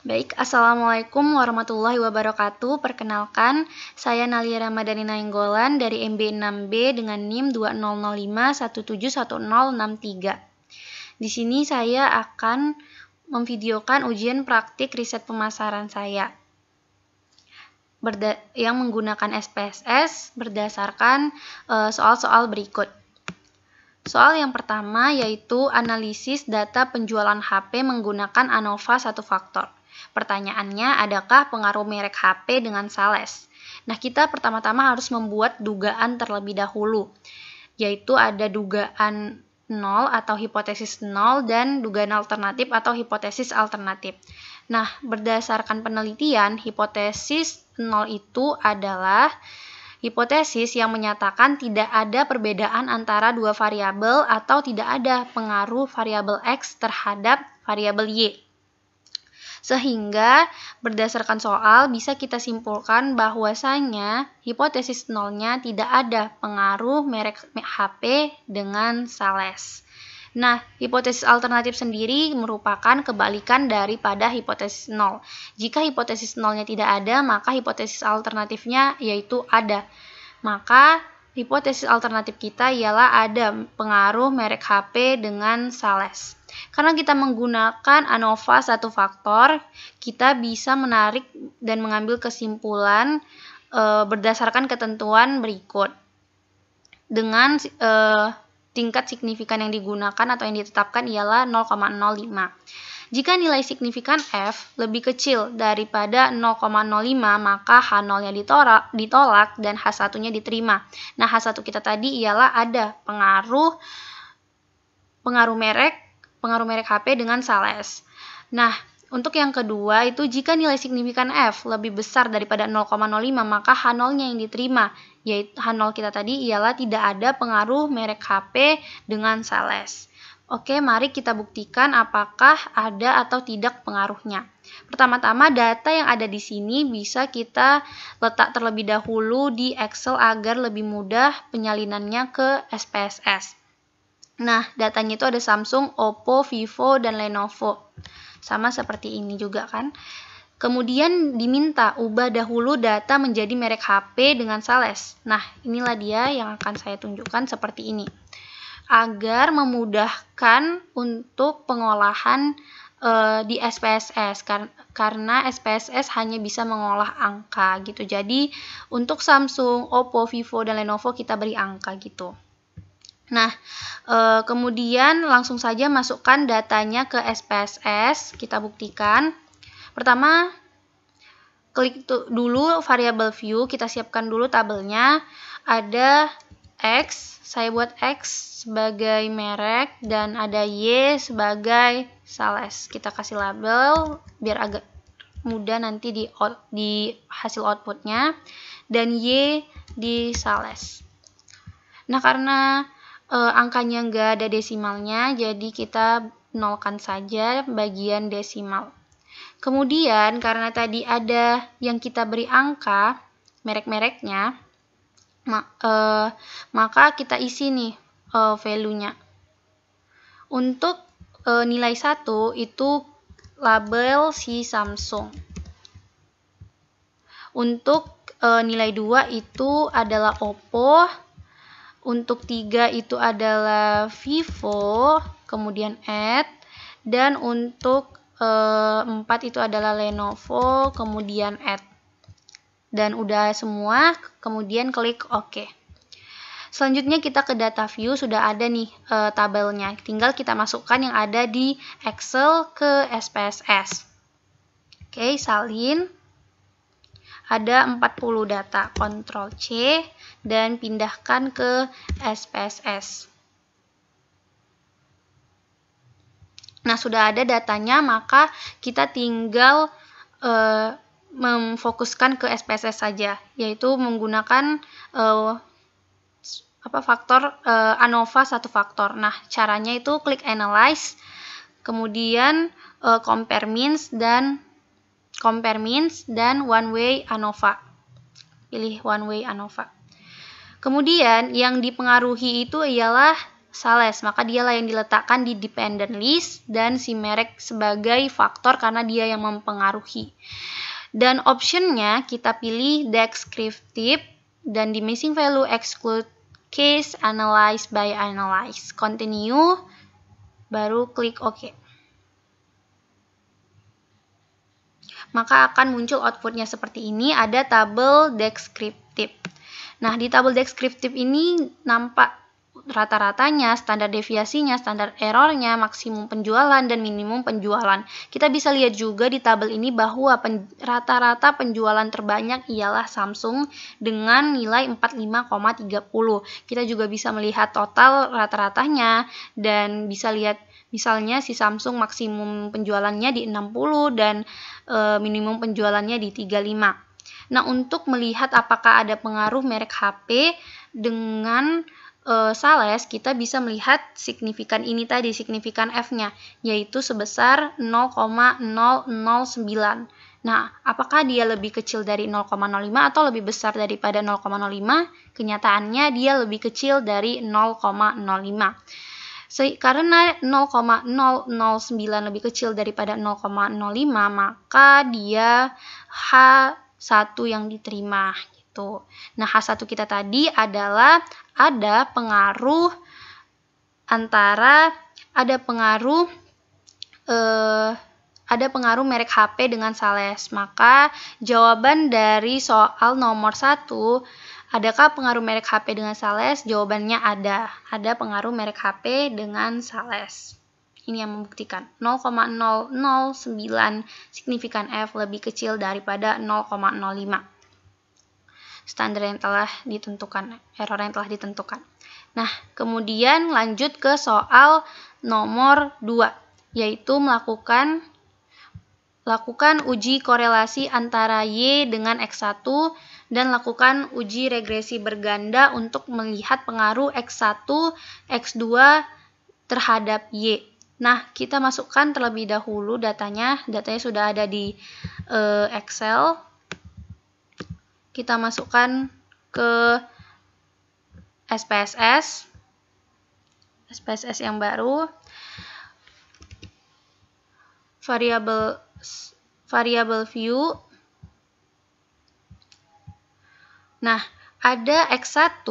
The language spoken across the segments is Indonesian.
Baik, Assalamualaikum warahmatullahi wabarakatuh. Perkenalkan, saya Nalia Ramadhani Nainggolan dari MB6B dengan NIM 2005171063. Di sini saya akan memvideokan ujian praktik riset pemasaran saya yang menggunakan SPSS berdasarkan soal-soal berikut. Soal yang pertama yaitu analisis data penjualan HP menggunakan ANOVA satu faktor. Pertanyaannya, adakah pengaruh merek HP dengan sales? Nah, kita pertama-tama harus membuat dugaan terlebih dahulu, yaitu ada dugaan 0 atau hipotesis 0 dan dugaan alternatif atau hipotesis alternatif. Nah, berdasarkan penelitian, hipotesis 0 itu adalah hipotesis yang menyatakan tidak ada perbedaan antara dua variabel atau tidak ada pengaruh variabel X terhadap variabel Y. Sehingga berdasarkan soal bisa kita simpulkan bahwasanya hipotesis nolnya tidak ada pengaruh merek HP dengan sales. Nah, hipotesis alternatif sendiri merupakan kebalikan daripada hipotesis nol. Jika hipotesis nolnya tidak ada, maka hipotesis alternatifnya yaitu ada. Maka hipotesis alternatif kita ialah ada pengaruh merek HP dengan sales. Karena kita menggunakan ANOVA satu faktor, kita bisa menarik dan mengambil kesimpulan berdasarkan ketentuan berikut. Dengan tingkat signifikan yang digunakan atau yang ditetapkan ialah 0,05. Jika nilai signifikan F lebih kecil daripada 0,05, maka H0-nya ditolak dan H1-nya diterima. Nah, H1 kita tadi ialah ada pengaruh merek HP dengan sales. Nah, untuk yang kedua itu jika nilai signifikan F lebih besar daripada 0,05, maka H0-nya yang diterima, yaitu H0 kita tadi ialah tidak ada pengaruh merek HP dengan sales. Oke, mari kita buktikan apakah ada atau tidak pengaruhnya. Pertama-tama, data yang ada di sini bisa kita letak terlebih dahulu di Excel agar lebih mudah penyalinannya ke SPSS. Nah, datanya itu ada Samsung, Oppo, Vivo, dan Lenovo. Sama seperti ini juga kan. Kemudian diminta ubah dahulu data menjadi merek HP dengan sales. Nah, inilah dia yang akan saya tunjukkan seperti ini. Agar memudahkan untuk pengolahan di SPSS karena SPSS hanya bisa mengolah angka gitu. Jadi untuk Samsung, Oppo, Vivo, dan Lenovo kita beri angka gitu. Nah, kemudian langsung saja masukkan datanya ke SPSS, kita buktikan. Pertama, klik dulu variabel view, kita siapkan dulu tabelnya. Ada X, saya buat X sebagai merek, dan ada Y sebagai sales. Kita kasih label biar agak mudah nanti di hasil outputnya, dan Y di sales. Nah, karena angkanya nggak ada desimalnya, jadi kita nolkan saja bagian desimal. Kemudian karena tadi ada yang kita beri angka merek-mereknya, maka kita isi nih value-nya. Untuk nilai 1 itu label si Samsung. Untuk nilai 2 itu adalah Oppo. Untuk 3 itu adalah Vivo, kemudian add. Dan untuk 4 itu adalah Lenovo, kemudian add. Dan udah semua, kemudian klik OK. Selanjutnya kita ke data view, sudah ada nih tabelnya. Tinggal kita masukkan yang ada di Excel ke SPSS. Oke, salin. Ada 40 data, Ctrl C dan pindahkan ke SPSS. Nah, sudah ada datanya, maka kita tinggal memfokuskan ke SPSS saja, yaitu menggunakan faktor ANOVA satu faktor. Nah, caranya itu klik Analyze, kemudian Compare Means dan One Way ANOVA. Pilih One Way ANOVA. Kemudian yang dipengaruhi itu ialah sales, maka dialah yang diletakkan di dependent list dan si merek sebagai faktor karena dia yang mempengaruhi. Dan optionnya kita pilih descriptive dan di missing value exclude case analyze by analyze. Continue, baru klik OK. Maka akan muncul outputnya seperti ini, ada tabel descriptive. Nah, di tabel descriptive ini nampak rata-ratanya, standar deviasinya, standar errornya, maksimum penjualan, dan minimum penjualan. Kita bisa lihat juga di tabel ini bahwa rata-rata penjualan terbanyak ialah Samsung dengan nilai 45,30. Kita juga bisa melihat total rata-ratanya dan bisa lihat misalnya si Samsung maksimum penjualannya di 60 dan minimum penjualannya di 35. Nah, untuk melihat apakah ada pengaruh merek HP dengan sales, kita bisa melihat signifikan ini tadi, signifikan F-nya, yaitu sebesar 0,009. Nah, apakah dia lebih kecil dari 0,05 atau lebih besar daripada 0,05? Kenyataannya dia lebih kecil dari 0,05. Karena 0,009 lebih kecil daripada 0,05, maka dia H1 yang diterima. Nah, H1 kita tadi adalah ada pengaruh merek HP dengan sales. Maka jawaban dari soal nomor 1, adakah pengaruh merek HP dengan sales? Jawabannya ada pengaruh merek HP dengan sales. Ini yang membuktikan 0,009 signifikan F lebih kecil daripada 0,05. Standar yang telah ditentukan, error yang telah ditentukan. Nah, kemudian lanjut ke soal nomor 2, yaitu lakukan uji korelasi antara Y dengan X1 dan lakukan uji regresi berganda untuk melihat pengaruh X1, X2 terhadap Y. Nah, kita masukkan terlebih dahulu datanya sudah ada di Excel. Kita masukkan ke SPSS yang baru, variable view. Nah, ada X1,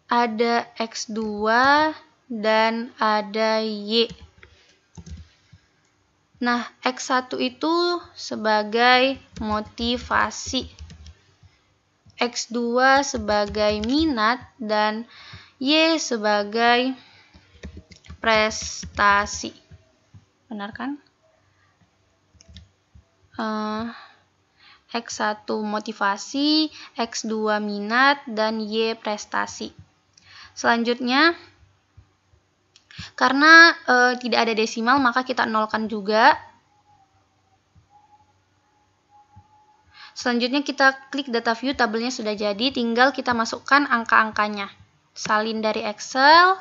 ada X2, dan ada Y. Nah, X1 itu sebagai motivasi, X2 sebagai minat, dan Y sebagai prestasi. Benar kan? X1 motivasi, X2 minat, dan Y prestasi. Selanjutnya, karena tidak ada desimal, maka kita nolkan juga. Selanjutnya kita klik data view, tabelnya sudah jadi, tinggal kita masukkan angka-angkanya. Salin dari Excel.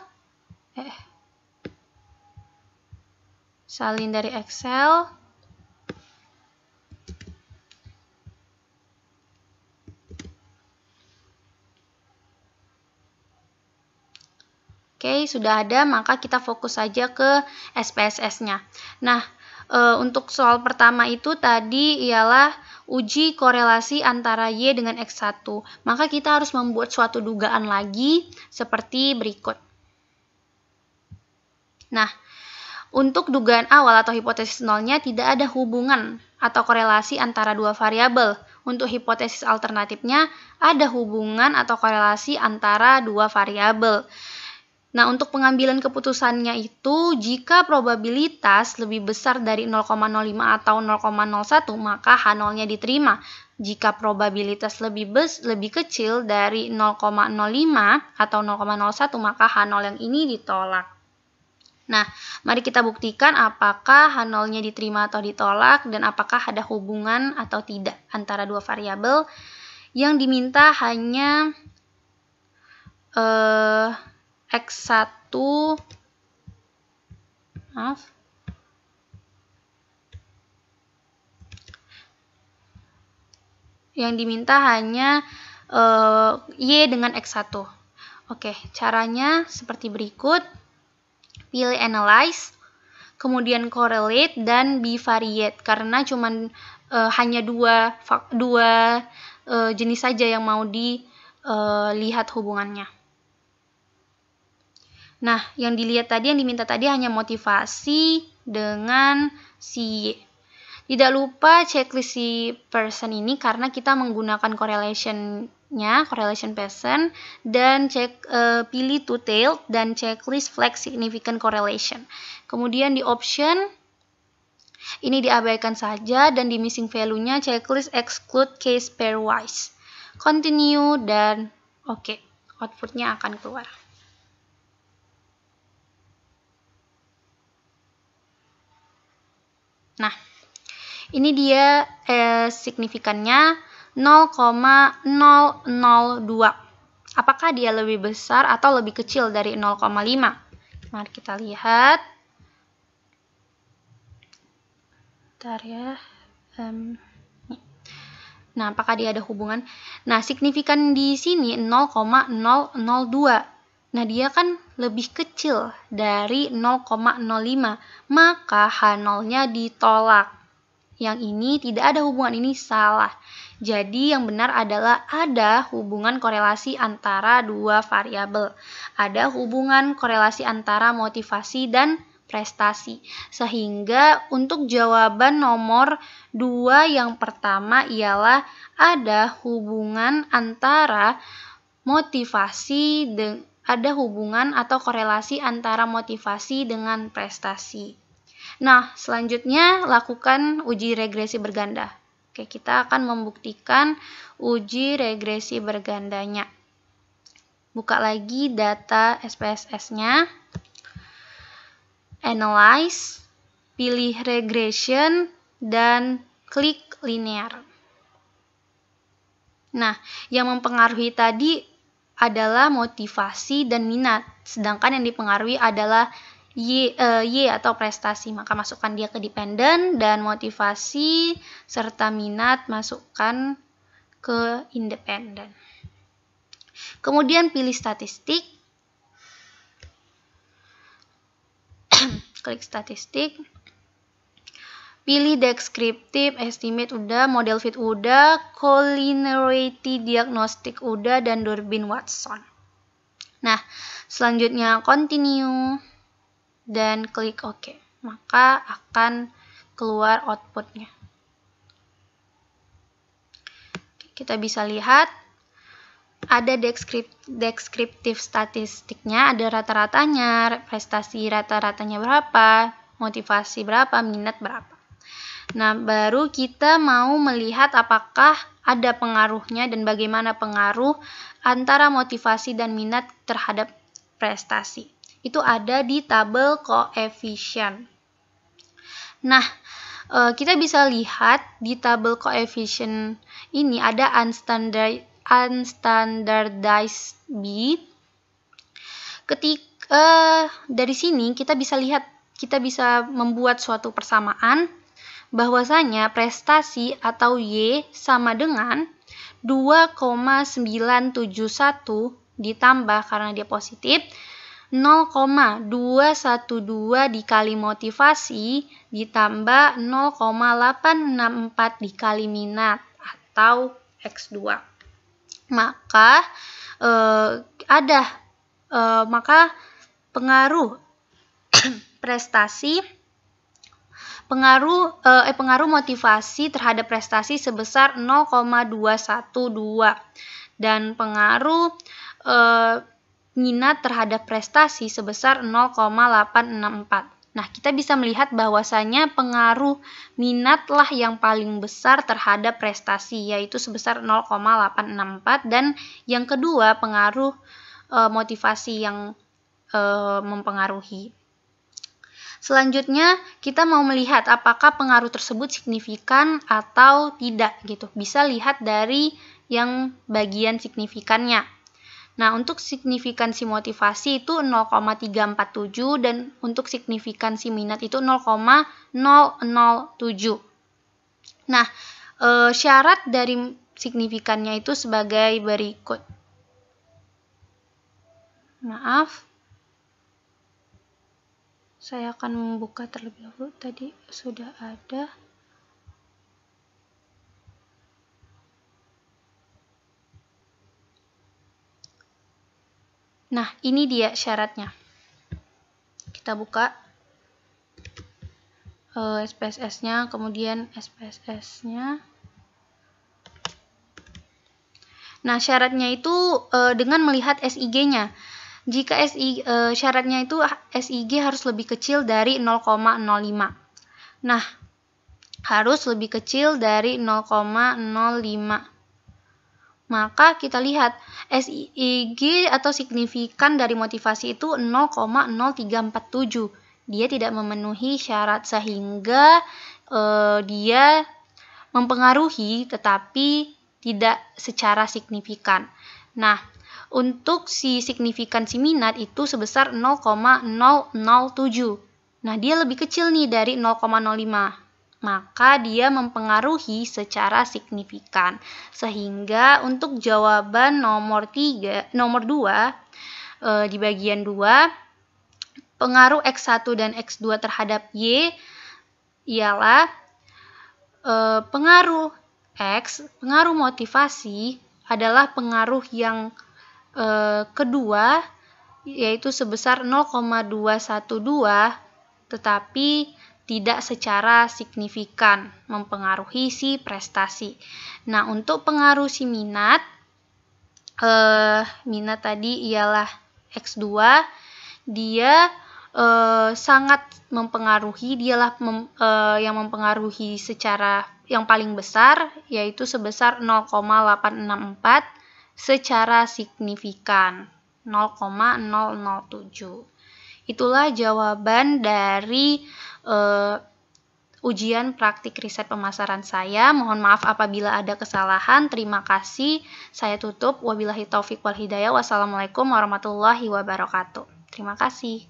Oke, sudah ada, maka kita fokus saja ke SPSS-nya. Nah, untuk soal pertama itu tadi ialah uji korelasi antara Y dengan X1. Maka kita harus membuat suatu dugaan lagi seperti berikut. Nah, untuk dugaan awal atau hipotesis nolnya tidak ada hubungan atau korelasi antara dua variabel. Untuk hipotesis alternatifnya ada hubungan atau korelasi antara dua variabel. Nah, untuk pengambilan keputusannya itu, jika probabilitas lebih besar dari 0,05 atau 0,01, maka H0-nya diterima. Jika probabilitas lebih kecil dari 0,05 atau 0,01, maka H0 yang ini ditolak. Nah, mari kita buktikan apakah H0-nya diterima atau ditolak, dan apakah ada hubungan atau tidak antara dua variabel. Yang diminta hanya X1, yang diminta hanya Y dengan X1. Oke, caranya seperti berikut. Pilih analyze, kemudian correlate dan bivariate, karena cuman hanya dua jenis saja yang mau dilihat hubungannya. Nah, yang dilihat tadi, yang diminta tadi hanya motivasi dengan si Y. Tidak lupa checklist si person ini karena kita menggunakan correlation-nya, correlation person, dan pilih two-tailed dan checklist flex significant correlation. Kemudian di option, ini diabaikan saja dan di missing value-nya checklist exclude case pairwise. Continue dan oke, output-nya akan keluar. Nah, ini dia signifikannya 0,002. Apakah dia lebih besar atau lebih kecil dari 0,5? Mari kita lihat. Bentar ya. Nah, apakah dia ada hubungan? Nah, signifikan di sini 0,002. Nah, dia kan lebih kecil dari 0,05. Maka H0-nya ditolak. Yang ini tidak ada hubungan, ini salah. Jadi yang benar adalah ada hubungan korelasi antara dua variabel. Ada hubungan korelasi antara motivasi dan prestasi. Sehingga untuk jawaban nomor 2 yang pertama ialah ada hubungan antara motivasi ada hubungan atau korelasi antara motivasi dengan prestasi. Nah, selanjutnya lakukan uji regresi berganda. Oke, kita akan membuktikan uji regresi bergandanya. Buka lagi data SPSS-nya. Analyze, pilih regression, dan klik linear. Nah, yang mempengaruhi tadi adalah motivasi dan minat, sedangkan yang dipengaruhi adalah Y atau prestasi. Maka masukkan dia ke dependent dan motivasi serta minat masukkan ke independent. Kemudian pilih statistik. Klik statistik. Pilih descriptive estimate udah, model fit udah, collinearity diagnostic udah, dan Durbin-Watson. Nah, selanjutnya continue dan klik OK. Maka akan keluar outputnya. Kita bisa lihat ada deskriptif statistiknya, ada rata-ratanya, prestasi rata-ratanya berapa, motivasi berapa, minat berapa. Nah, baru kita mau melihat apakah ada pengaruhnya dan bagaimana pengaruh antara motivasi dan minat terhadap prestasi. Itu ada di tabel koefisien. Nah, kita bisa lihat di tabel koefisien ini ada unstandardized bit. Dari sini kita bisa lihat, kita bisa membuat suatu persamaan bahwasanya prestasi atau Y sama dengan 2,971 ditambah karena dia positif 0,212 dikali motivasi ditambah 0,864 dikali minat atau X2. Maka maka pengaruh prestasi pengaruh motivasi terhadap prestasi sebesar 0,212 dan pengaruh minat terhadap prestasi sebesar 0,864. Nah, kita bisa melihat bahwasanya pengaruh minatlah yang paling besar terhadap prestasi, yaitu sebesar 0,864, dan yang kedua pengaruh motivasi yang mempengaruhi. Selanjutnya, kita mau melihat apakah pengaruh tersebut signifikan atau tidak gitu. Bisa lihat dari yang bagian signifikannya. Nah, untuk signifikansi motivasi itu 0,347 dan untuk signifikansi minat itu 0,007. Nah, syarat dari signifikannya itu sebagai berikut. Maaf. Saya akan membuka terlebih dahulu, tadi sudah ada. Nah, ini dia syaratnya. Kita buka SPSS-nya, kemudian SPSS-nya. Nah, syaratnya itu dengan melihat SIG-nya. Jika syaratnya itu SIG harus lebih kecil dari 0,05. Nah, harus lebih kecil dari 0,05. Maka kita lihat SIG atau signifikan dari motivasi itu 0,0347. Dia tidak memenuhi syarat sehingga dia mempengaruhi tetapi tidak secara signifikan. Nah, untuk si signifikansi minat itu sebesar 0,007. Nah, dia lebih kecil nih dari 0,05. Maka dia mempengaruhi secara signifikan. Sehingga untuk jawaban nomor 2 di bagian 2, pengaruh X1 dan X2 terhadap Y ialah pengaruh X, pengaruh motivasi adalah pengaruh yang kedua, yaitu sebesar 0,212, tetapi tidak secara signifikan mempengaruhi si prestasi. Nah, untuk pengaruh si minat, minat tadi ialah X2, dia sangat mempengaruhi, dialah yang mempengaruhi secara yang paling besar, yaitu sebesar 0,864 secara signifikan, 0,007. Itulah jawaban dari ujian praktik riset pemasaran saya. Mohon maaf apabila ada kesalahan. Terima kasih. Saya tutup. Wabillahi taufik wal hidayah. Wassalamualaikum warahmatullahi wabarakatuh. Terima kasih.